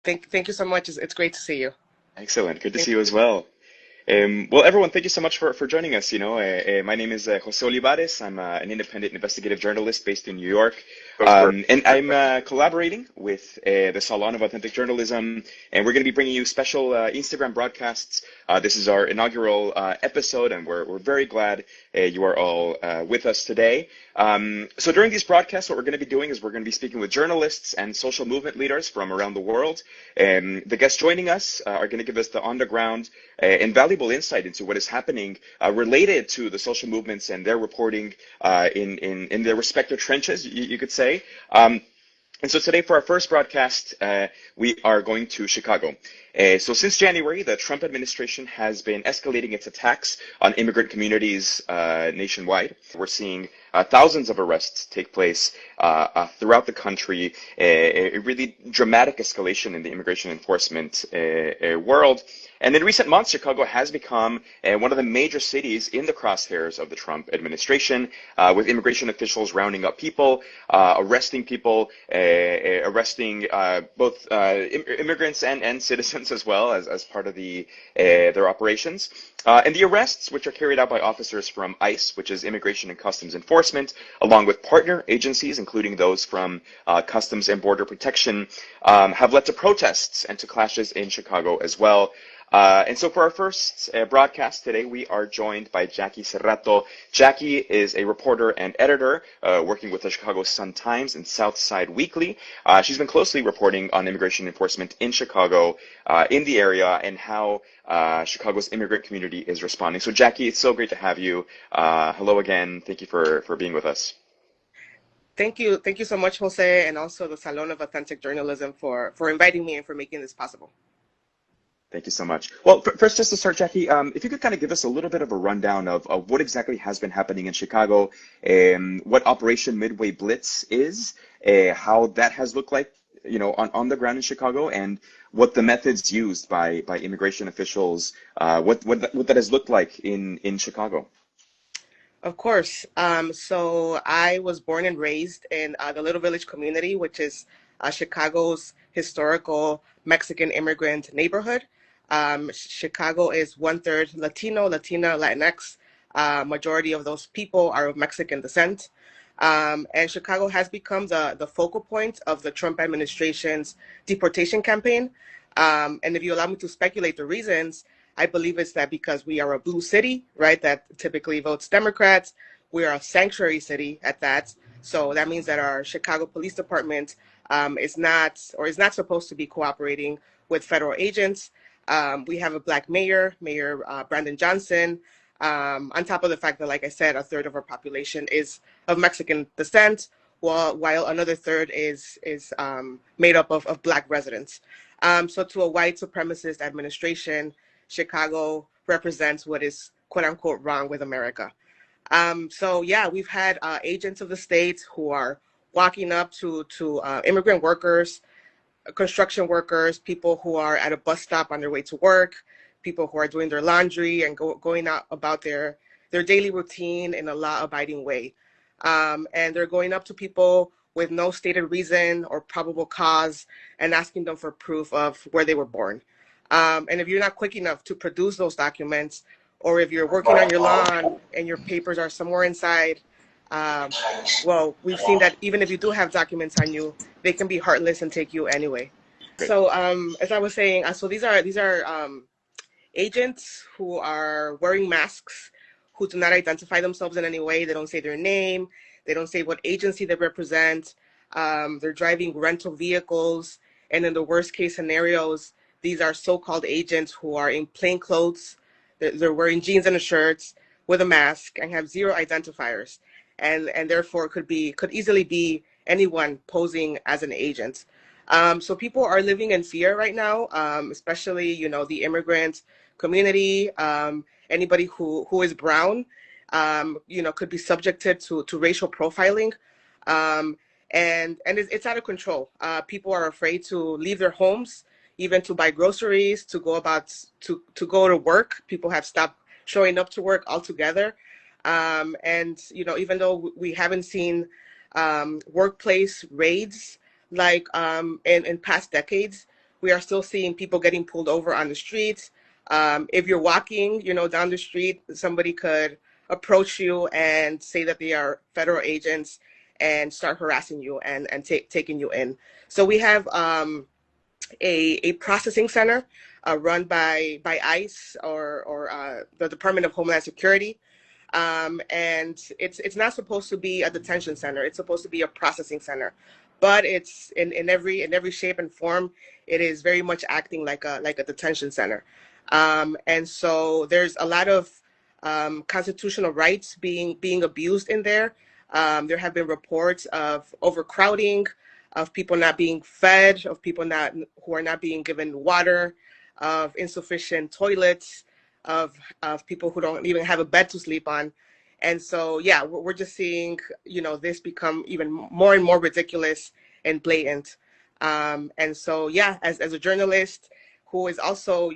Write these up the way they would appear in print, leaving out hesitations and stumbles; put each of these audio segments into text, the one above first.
Thank you so much. It's great to see you. Excellent. Good to Thank see you as well. Well, everyone, thank you so much for joining us. My name is José Olivares. I'm an independent investigative journalist based in New York. And I'm collaborating with the Salon of Authentic Journalism, and we're going to be bringing you special Instagram broadcasts. This is our inaugural episode, and we're very glad you are all with us today. So during these broadcasts, what we're going to be doing is we're going to be speaking with journalists and social movement leaders from around the world. The guests joining us are going to give us the on-the-ground and valuable insight into what is happening related to the social movements and their reporting in their respective trenches, you could say. And so today for our first broadcast, we are going to Chicago. So since January, the Trump administration has been escalating its attacks on immigrant communities nationwide. We're seeing thousands of arrests take place throughout the country, a really dramatic escalation in the immigration enforcement world. And in recent months, Chicago has become one of the major cities in the crosshairs of the Trump administration, with immigration officials rounding up people, arresting people, arresting both immigrants and citizens as well as part of their operations. And the arrests, which are carried out by officers from ICE, which is Immigration and Customs Enforcement, along with partner agencies, including those from Customs and Border Protection, have led to protests and to clashes in Chicago as well. And so for our first broadcast today, we are joined by Jackie Serrato. Jackie is a reporter and editor working with the Chicago Sun-Times and Southside Weekly. She's been closely reporting on immigration enforcement in Chicago, in the area, and how Chicago's immigrant community is responding. So Jackie, it's so great to have you. Hello again. Thank you for being with us. Thank you so much, Jose, and also the Salon of Authentic Journalism for inviting me and for making this possible. Thank you so much. Well, first, just to start, Jackie, if you could kind of give us a little bit of a rundown of what exactly has been happening in Chicago, what Operation Midway Blitz is, how that has looked like, on the ground in Chicago, and what the methods used by immigration officials, what that has looked like in Chicago. Of course. So I was born and raised in the Little Village community, which is Chicago's historical Mexican immigrant neighborhood. Chicago is 1/3 Latino, Latina, Latinx. Majority of those people are of Mexican descent. And Chicago has become the focal point of the Trump administration's deportation campaign. And if you allow me to speculate the reasons, I believe it's that because we are a blue city, right, that typically votes Democrats. We are a sanctuary city at that. So that means that our Chicago Police Department is not supposed to be cooperating with federal agents. We have a black mayor, Mayor Brandon Johnson, on top of the fact that, like I said, 1/3 of our population is of Mexican descent, while another third is made up of black residents. So to a white supremacist administration, Chicago represents what is quote unquote wrong with America. So yeah, we've had agents of the state who are walking up to immigrant workers, construction workers, people who are at a bus stop on their way to work, people who are doing their laundry and going out about their daily routine in a law-abiding way. And they're going up to people with no stated reason or probable cause and asking them for proof of where they were born. And if you're not quick enough to produce those documents, or if you're working on your lawn and your papers are somewhere inside, well, we've seen that even if you do have documents on you, they can be heartless and take you anyway. So as I was saying, so these are agents who are wearing masks, who do not identify themselves in any way. They don't say their name. They don't say what agency they represent. They're driving rental vehicles. And in the worst case scenarios, these are so-called agents who are in plain clothes. They're wearing jeans and a shirt with a mask and have zero identifiers. And therefore could easily be anyone posing as an agent. So people are living in fear right now, especially, the immigrant community, anybody who is brown, could be subjected to racial profiling. And it's out of control. People are afraid to leave their homes, even to buy groceries, to go to work. People have stopped showing up to work altogether. And even though we haven't seen workplace raids like in past decades, We are still seeing people getting pulled over on the streets. If you're walking, down the street, somebody could approach you and say that they are federal agents and start harassing you and taking you in. So we have a processing center run by ICE or the Department of Homeland Security. And it's not supposed to be a detention center. It's supposed to be a processing center, but it's in every shape and form. It is very much acting like a detention center, and so there's a lot of constitutional rights being abused in there. There have been reports of overcrowding, of people not being fed, of people who are not being given water, of insufficient toilets, of people who don't even have a bed to sleep on. And so, yeah, we're just seeing, this become even more and more ridiculous and blatant. And so, yeah, as a journalist who is also,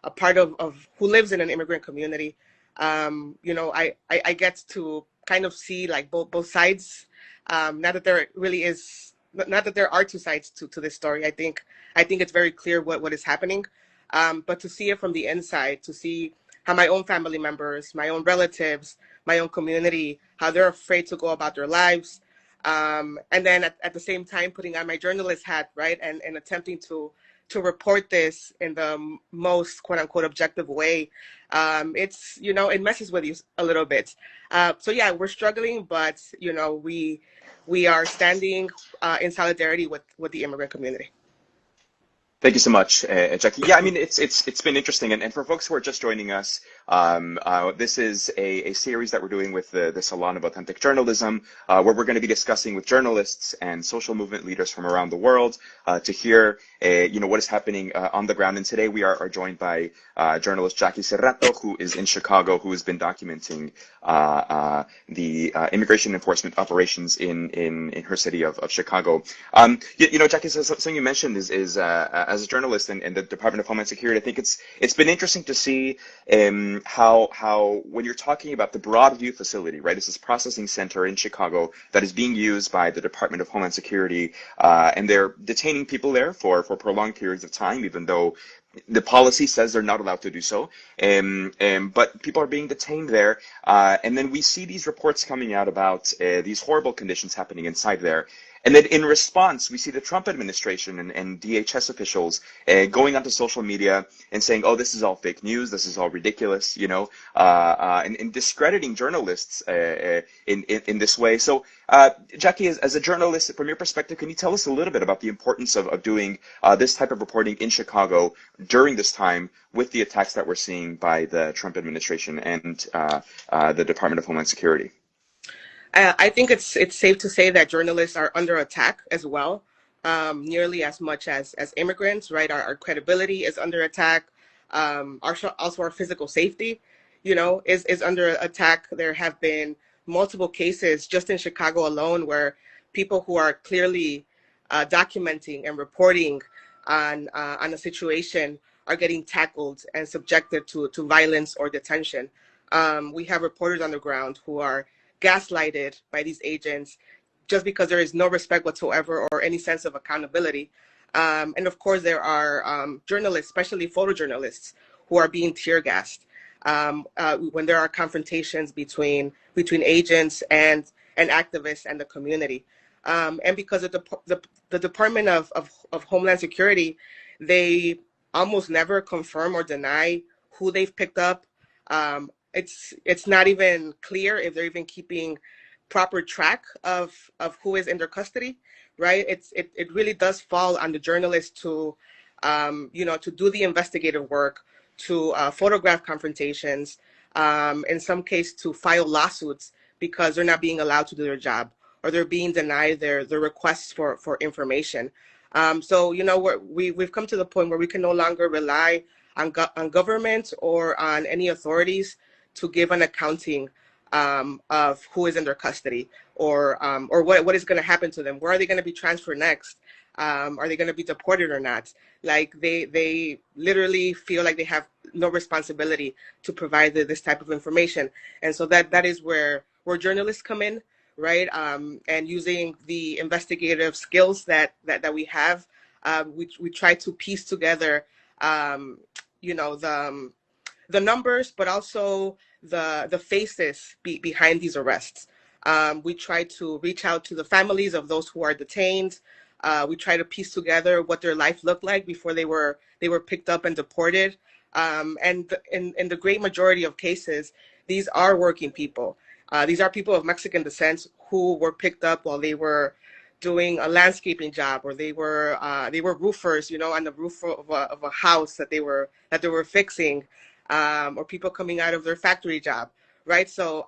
a part of who lives in an immigrant community, I get to kind of see like both sides. Not that there really is, not that there are two sides to this story. I think it's very clear what is happening. But to see it from the inside, to see how my own family members, my own relatives, my own community, how they're afraid to go about their lives. And then at the same time, putting on my journalist hat, right, and attempting to report this in the most quote unquote objective way. It's, it messes with you a little bit. So yeah, we're struggling, but, we are standing in solidarity with the immigrant community. Thank you so much, Jackie. Yeah, I mean, it's been interesting, and for folks who are just joining us, this is a series that we're doing with the Salon of Authentic Journalism, where we're going to be discussing with journalists and social movement leaders from around the world to hear, what is happening on the ground. And today we are joined by journalist Jackie Serrato, who is in Chicago, who has been documenting the immigration enforcement operations in her city of Chicago. Jackie, something you mentioned is as a journalist in the Department of Homeland Security, I think it's been interesting to see how when you're talking about the Broadview facility, right, it's this processing center in Chicago that is being used by the Department of Homeland Security, and they're detaining people there for prolonged periods of time, even though the policy says they're not allowed to do so. But people are being detained there. And then we see these reports coming out about these horrible conditions happening inside there. And then in response, we see the Trump administration and DHS officials going onto social media and saying, oh, this is all fake news, this is all ridiculous, and discrediting journalists in this way. So, Jackie, as a journalist, from your perspective, can you tell us a little bit about the importance of doing this type of reporting in Chicago during this time with the attacks that we're seeing by the Trump administration and the Department of Homeland Security? I think it's safe to say that journalists are under attack as well, nearly as much as immigrants, right? Our credibility is under attack. Also our physical safety, is under attack. There have been multiple cases just in Chicago alone where people who are clearly documenting and reporting on a situation are getting tackled and subjected to violence or detention. We have reporters on the ground who are gaslighted by these agents just because there is no respect whatsoever or any sense of accountability. And of course, there are journalists, especially photojournalists, who are being tear gassed when there are confrontations between agents and activists and the community. And because of the Department of Homeland Security, they almost never confirm or deny who they've picked up. It's not even clear if they're even keeping proper track of who is in their custody, right? It really does fall on the journalists to do the investigative work, to photograph confrontations, in some cases to file lawsuits because they're not being allowed to do their job or they're being denied their requests for information. So we've come to the point where we can no longer rely on government or on any authorities to give an accounting of who is in their custody or what is going to happen to them. Where are they going to be transferred next? Are they going to be deported or not? Like they literally feel like they have no responsibility to provide this type of information. And so that is where journalists come in, right? And using the investigative skills that we have we try to piece together, you know, the numbers, but also the faces behind these arrests. We try to reach out to the families of those who are detained. We try to piece together what their life looked like before they were picked up and deported. And in the great majority of cases, these are working people. These are people of Mexican descent who were picked up while they were doing a landscaping job, or they were roofers, you know, on the roof of a house that they were fixing, or people coming out of their factory job, right? So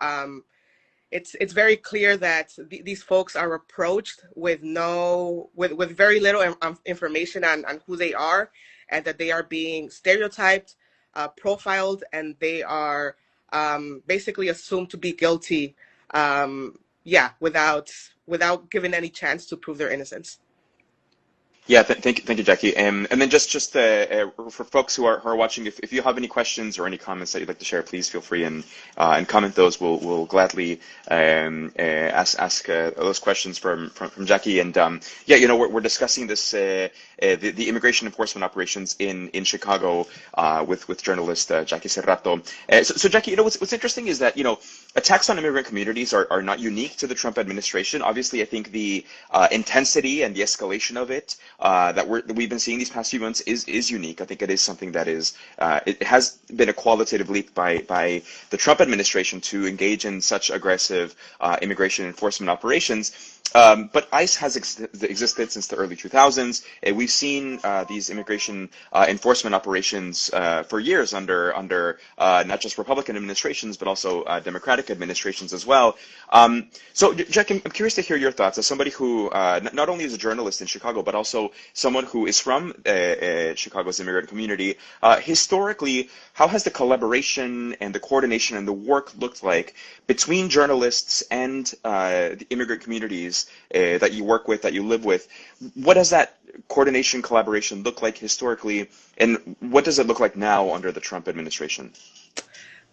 it's very clear that these folks are approached with with very little information on who they are, and that they are being stereotyped, profiled, and they are basically assumed to be guilty, yeah, without given any chance to prove their innocence. Yeah, thank you, Jackie. And then just for folks who are watching, if you have any questions or any comments that you'd like to share, please feel free and comment those. We'll gladly ask those questions from Jackie. And yeah, you know, we're discussing this the immigration enforcement operations in Chicago with journalist Jackie Serrato. So Jackie, you know, what's interesting is that, you know, attacks on immigrant communities are not unique to the Trump administration. Obviously, I think the intensity and the escalation of it that we've been seeing these past few months is unique. I think it is something that is it has been a qualitative leap by the Trump administration to engage in such aggressive immigration enforcement operations. But ICE has existed since the early 2000s. We've seen these immigration enforcement operations for years under not just Republican administrations, but also Democratic administrations as well. So, Jack, I'm curious to hear your thoughts as somebody who not only is a journalist in Chicago, but also someone who is from Chicago's immigrant community. Historically, how has the collaboration and the coordination and the work looked like between journalists and the immigrant communities that you work with, that you live with? What does that coordination, collaboration look like historically, and what does it look like now under the Trump administration?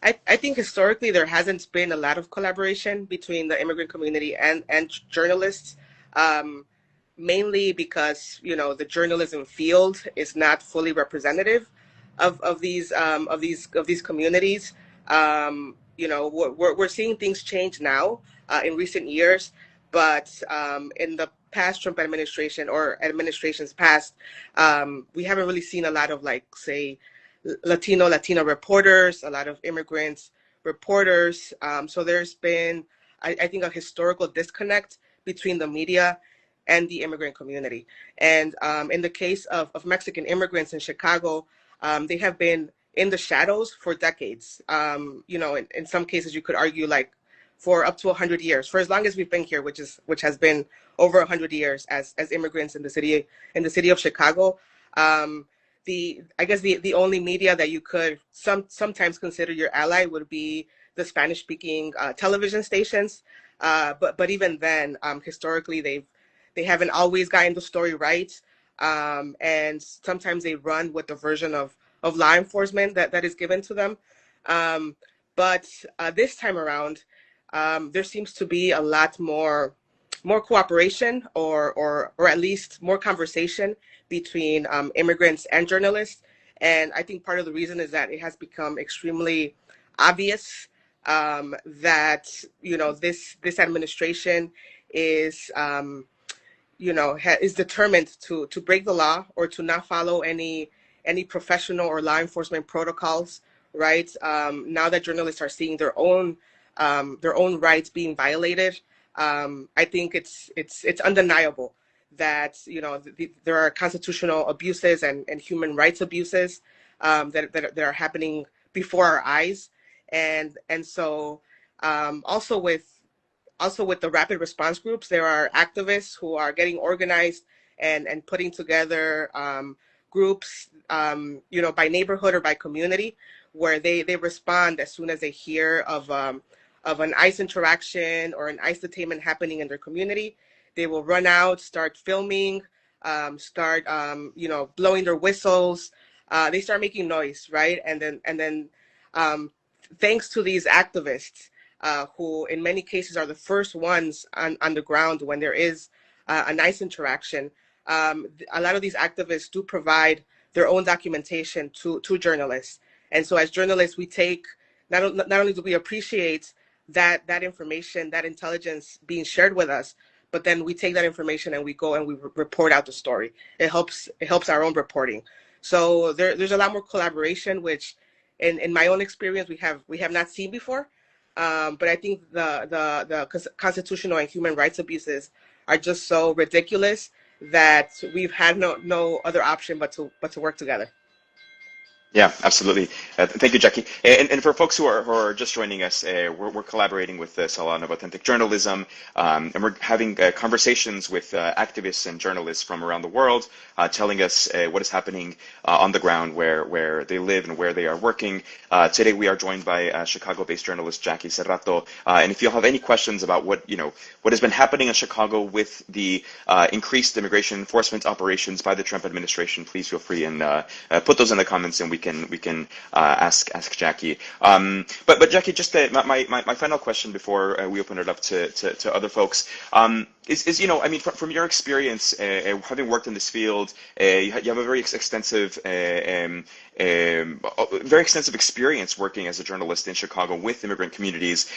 I think historically there hasn't been a lot of collaboration between the immigrant community and journalists, mainly because, you know, the journalism field is not fully representative of these communities. You know, we're seeing things change now in recent years, but in the past Trump administration or administrations past, we haven't really seen a lot of, like, say, Latina reporters, a lot of immigrants reporters. So there's been, I think, a historical disconnect between the media and the immigrant community. And in the case of Mexican immigrants in Chicago, they have been in the shadows for decades. You know, in some cases you could argue, like, for up to 100 years, for as long as we've been here, which has been over 100 years as immigrants in the city of Chicago. I guess the only media that you could sometimes consider your ally would be the Spanish speaking television stations. But even then, historically, they haven't always gotten the story right. And sometimes they run with the version of law enforcement that is given to them. But this time around, there seems to be a lot more cooperation, or at least more conversation between immigrants and journalists. And I think part of the reason is that it has become extremely obvious that, you know, this administration is you know, is determined to break the law, or to not follow any professional or law enforcement protocols. Right, now that journalists are seeing their own rights being violated, I think it's undeniable that, you know, there are constitutional abuses and human rights abuses that are happening before our eyes. And so also with the rapid response groups, there are activists who are getting organized and putting together groups, you know, by neighborhood or by community, where they respond as soon as they hear of an ICE interaction or an ICE detainment happening in their community. They will run out, start filming, start you know, blowing their whistles. They start making noise, right? And then thanks to these activists, who in many cases are the first ones on the ground when there is a nice interaction, a lot of these activists do provide their own documentation to journalists. And so as journalists, we take, not only do we appreciate that information, that intelligence being shared with us, but then we take that information and we go and we report out the story. It helps our own reporting. So there's a lot more collaboration, which in my own experience we have not seen before. But I think the constitutional and human rights abuses are just so ridiculous that we've had no other option but to work together. Yeah, absolutely. Thank you, Jackie. And for folks who are just joining us, we're collaborating with the Salon of Authentic Journalism, and we're having conversations with activists and journalists from around the world, telling us what is happening on the ground where they live and where they are working. Today we are joined by Chicago-based journalist Jackie Serrato. And if you have any questions about what has been happening in Chicago with the increased immigration enforcement operations by the Trump administration, please feel free and put those in the comments, and we can ask Jackie. But Jackie, just my final question before we open it up to other folks is I mean, from your experience, having worked in this field, you have a very extensive experience working as a journalist in Chicago with immigrant communities.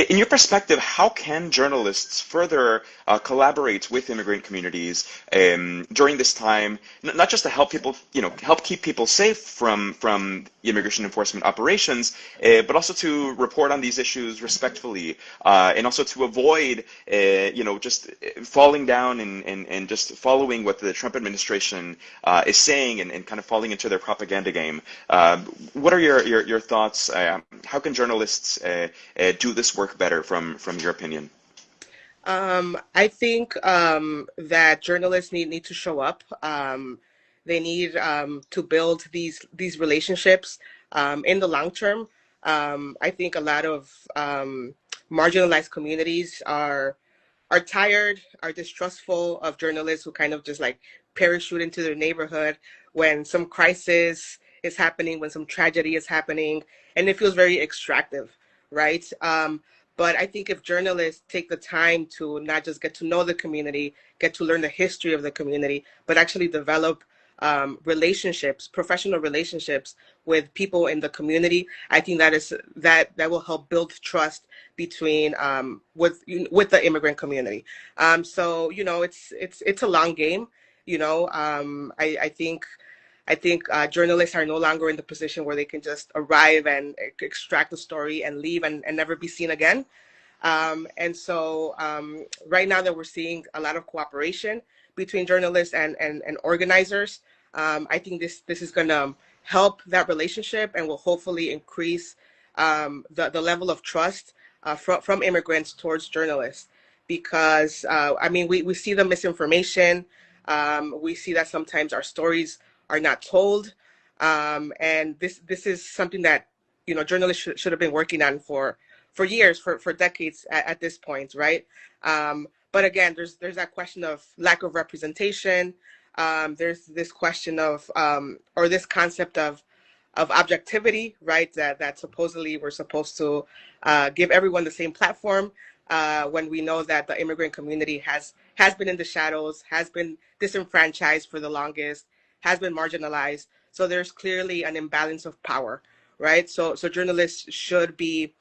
In your perspective, how can journalists further collaborate with immigrant communities during this time, not just to help people, help keep people safe from immigration enforcement operations, but also to report on these issues respectfully, and also to avoid, just falling down and just following what the Trump administration is saying and kind of falling into their propaganda game. What are your thoughts? How can journalists do this work better from your opinion? I think that journalists need to show up. They need to build these relationships in the long term. I think a lot of marginalized communities are tired, are distrustful of journalists who kind of just like parachute into their neighborhood when some crisis is happening, when some tragedy is happening, and it feels very extractive, right? But I think if journalists take the time to not just get to know the community, get to learn the history of the community, but actually develop relationships, professional relationships with people in the community, I think that will help build trust between with the immigrant community. So it's a long game. I think journalists are no longer in the position where they can just arrive and extract the story and leave and never be seen again. And so right now that we're seeing a lot of cooperation between journalists and organizers, I think this is going to help that relationship and will hopefully increase the level of trust from immigrants towards journalists. Because, we see the misinformation. We see that sometimes our stories are not told. And this is something that, journalists should have been working on for years, for decades at this point, right? But again, there's that question of lack of representation. There's this question of, or this concept of objectivity, right? That supposedly we're supposed to give everyone the same platform, when we know that the immigrant community has been in the shadows, has been disenfranchised for the longest, has been marginalized. So there's clearly an imbalance of power, right? So journalists should be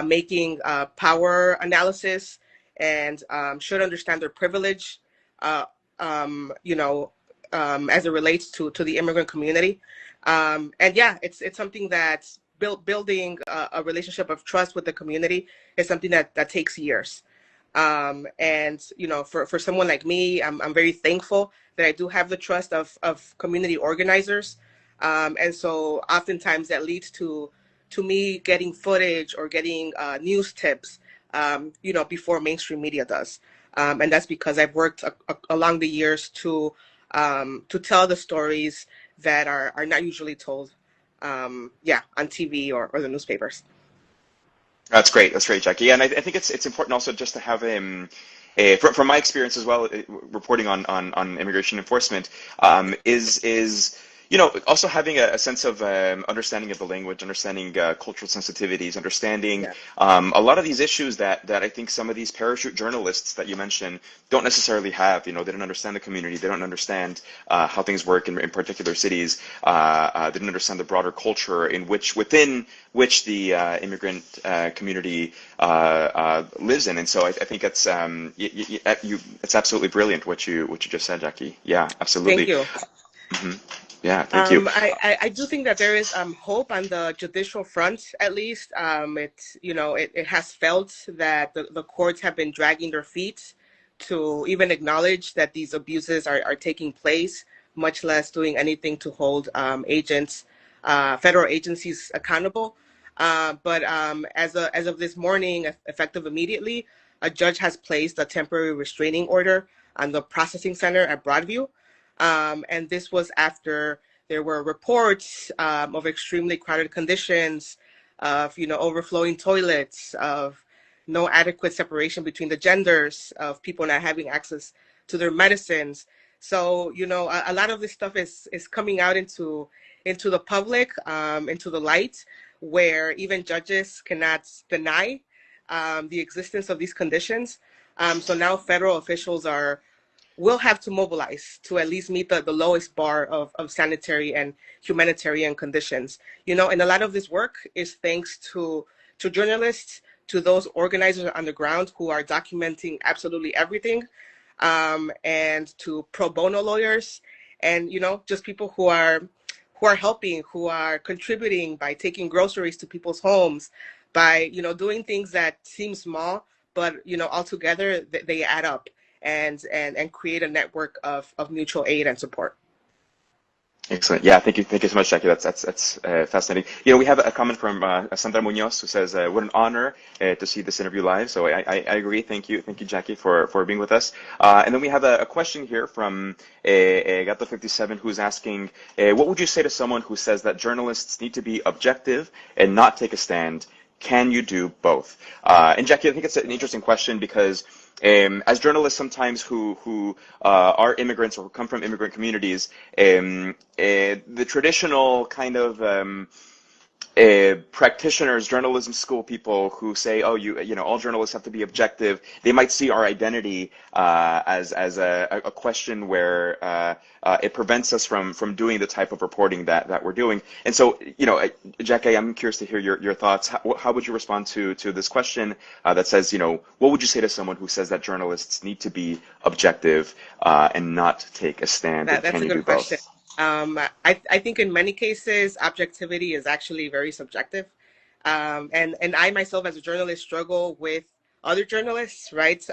making power analysis and should understand their privilege, as it relates to the immigrant community. And yeah, it's something that's building a relationship of trust with the community is something that takes years. And for someone like me, I'm very thankful that I do have the trust of community organizers. And so oftentimes that leads to me getting footage or getting news tips, before mainstream media does. And that's because I've worked along the years to tell the stories that are not usually told, on TV or the newspapers. That's great, Jackie. And I think it's important also just to have from my experience as well, reporting on immigration enforcement, is also having a sense of understanding of the language, understanding cultural sensitivities, understanding Yeah. a lot of these issues that I think some of these parachute journalists that you mentioned don't necessarily have. They don't understand the community, they don't understand how things work in particular cities, they don't understand the broader culture within which the immigrant community lives in. And so I think it's it's absolutely brilliant what you just said, Jackie. Yeah, Thank absolutely. you. hmm Yeah, thank you. I do think that there is hope on the judicial front, at least. It has felt that the courts have been dragging their feet to even acknowledge that these abuses are taking place, much less doing anything to hold federal agencies accountable. But as of this morning, effective immediately, a judge has placed a temporary restraining order on the processing center at Broadview. And this was after there were reports of extremely crowded conditions, of overflowing toilets, of no adequate separation between the genders, of people not having access to their medicines. So a lot of this stuff is coming out into the public, into the light, where even judges cannot deny the existence of these conditions. So now federal officials will have to mobilize to at least meet the lowest bar of sanitary and humanitarian conditions. And a lot of this work is thanks to journalists, to those organizers on the ground who are documenting absolutely everything, and to pro bono lawyers, and just people who are helping, who are contributing by taking groceries to people's homes, by doing things that seem small, but altogether they add up and create a network of mutual aid and support. Excellent. Yeah, thank you so much, Jackie. That's fascinating. We have a comment from Sandra Munoz who says, "What an honor to see this interview live." So I agree. Thank you, Jackie, for being with us. And then we have a question here from Gato57 who's asking, "What would you say to someone who says that journalists need to be objective and not take a stand? Can you do both?" And Jackie, I think it's an interesting question because as journalists, sometimes who are immigrants or who come from immigrant communities, the traditional kind of practitioners, journalism school people who say, "Oh, all journalists have to be objective." They might see our identity as a question where it prevents us from doing the type of reporting that we're doing. And so, Jackie, I'm curious to hear your thoughts. How would you respond to this question that says, what would you say to someone who says that journalists need to be objective and not take a stand? And That's can a you do good question. both? I think in many cases, objectivity is actually very subjective. And I myself as a journalist struggle with other journalists, right?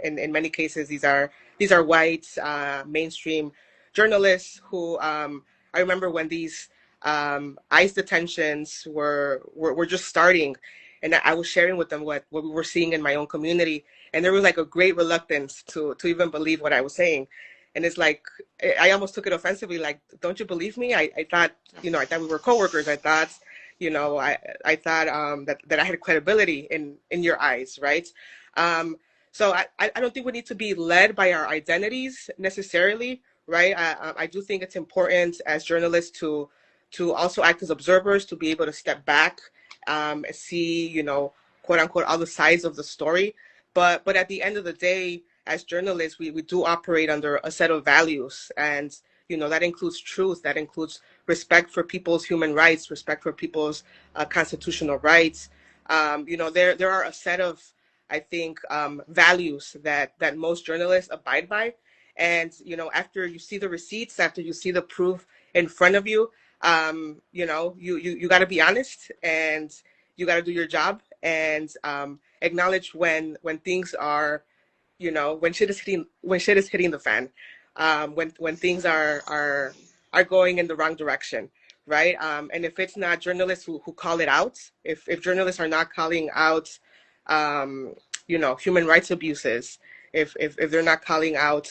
In many cases, these are white, mainstream journalists who, I remember when these ICE detentions were just starting, and I was sharing with them what we were seeing in my own community, and there was like a great reluctance to even believe what I was saying. And it's like I almost took it offensively, like, don't you believe me? I thought, I thought we were coworkers. I thought, I thought that I had credibility in your eyes, right? So I don't think we need to be led by our identities necessarily, right? I do think it's important as journalists to also act as observers, to be able to step back, see, quote unquote, all the sides of the story. But at the end of the day, as journalists, we do operate under a set of values, and that includes truth, that includes respect for people's human rights, respect for people's constitutional rights. There are a set of, I think, values that most journalists abide by, and after you see the receipts, after you see the proof in front of you, you got to be honest, and you got to do your job, and acknowledge when things are, when shit is hitting the fan, when things are going in the wrong direction, right? And if it's not journalists who call it out, if journalists are not calling out, human rights abuses, if they're not calling out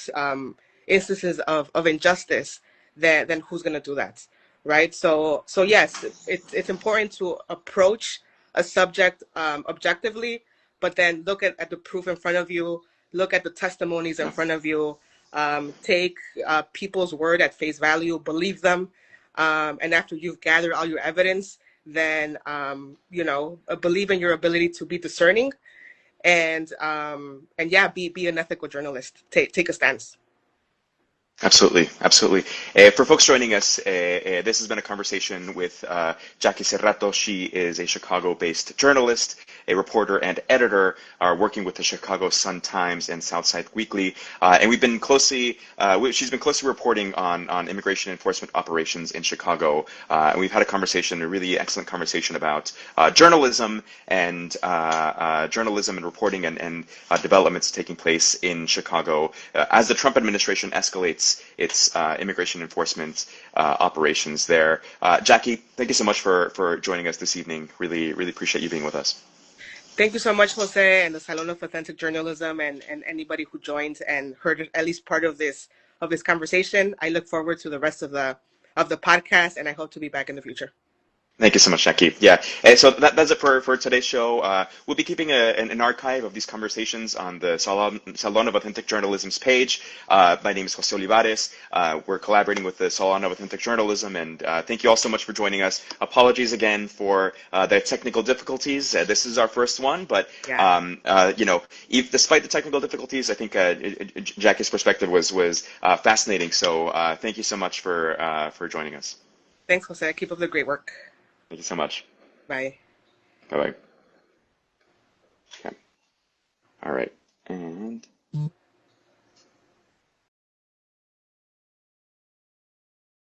instances of injustice, then who's going to do that, right? So yes, it's important to approach a subject objectively, but then look at the proof in front of you, look at the testimonies in front of you, take people's word at face value, believe them, And after you've gathered all your evidence, then, believe in your ability to be discerning and yeah, be an ethical journalist. Take a stance. Absolutely, absolutely. For folks joining us, this has been a conversation with Jackie Serrato. She is a Chicago-based journalist, a reporter and editor, working with the Chicago Sun-Times and Southside Weekly. And she's been closely reporting on immigration enforcement operations in Chicago. And we've had a really excellent conversation about journalism and reporting and developments taking place in Chicago as the Trump administration escalates its immigration enforcement operations there. Jackie, thank you so much for joining us this evening. Really, really appreciate you being with us. Thank you so much, Jose, and the Salon of Authentic Journalism, and anybody who joined and heard at least part of this conversation. I look forward to the rest of the podcast, and I hope to be back in the future. Thank you so much, Jackie. Yeah, and so that's it for today's show. We'll be keeping an archive of these conversations on the Salon of Authentic Journalism's page. My name is José Olivares. We're collaborating with the Salon of Authentic Journalism, and thank you all so much for joining us. Apologies again for the technical difficulties. This is our first one, but despite the technical difficulties, I think Jackie's perspective was fascinating. So thank you so much for joining us. Thanks, Jose. Keep up the great work. Thank you so much. Bye. Bye-bye.